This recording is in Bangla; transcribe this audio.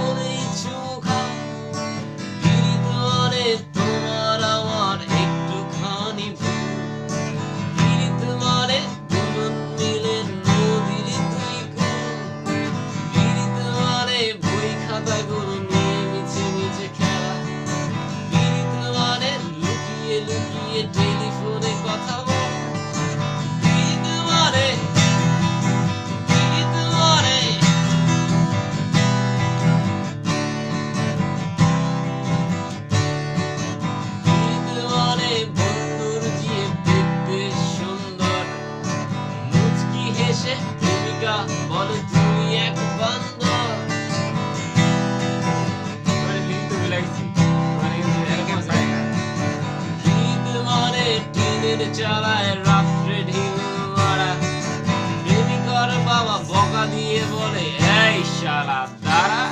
বলেই চুমু খাও পীড়িত মানে তোমার আমার একটুখানি ভুল পীড়িত মানে দুজন মিলে নদীর দুই কূল পীড়িত মানে বই খাতাগুলো নিয়ে মিছে মিছে খেলা পীড়িত মানে লুকিয়ে লুকিয়ে টেলিফোনে কথা বলা পীড়িত মানে পীড়িত মানে পীড়িত মানে বন্ধুর জিয়ে বেশ সুন্দর মুচকি হেসে প্রেমিকা বলে তুমি এক বান্দর পীড়িত মানে টিনের চালায় রাত্রে ঢিল মারা প্রেমিকার বাবা বকা দিয়ে বলে এই শালা দাঁড়া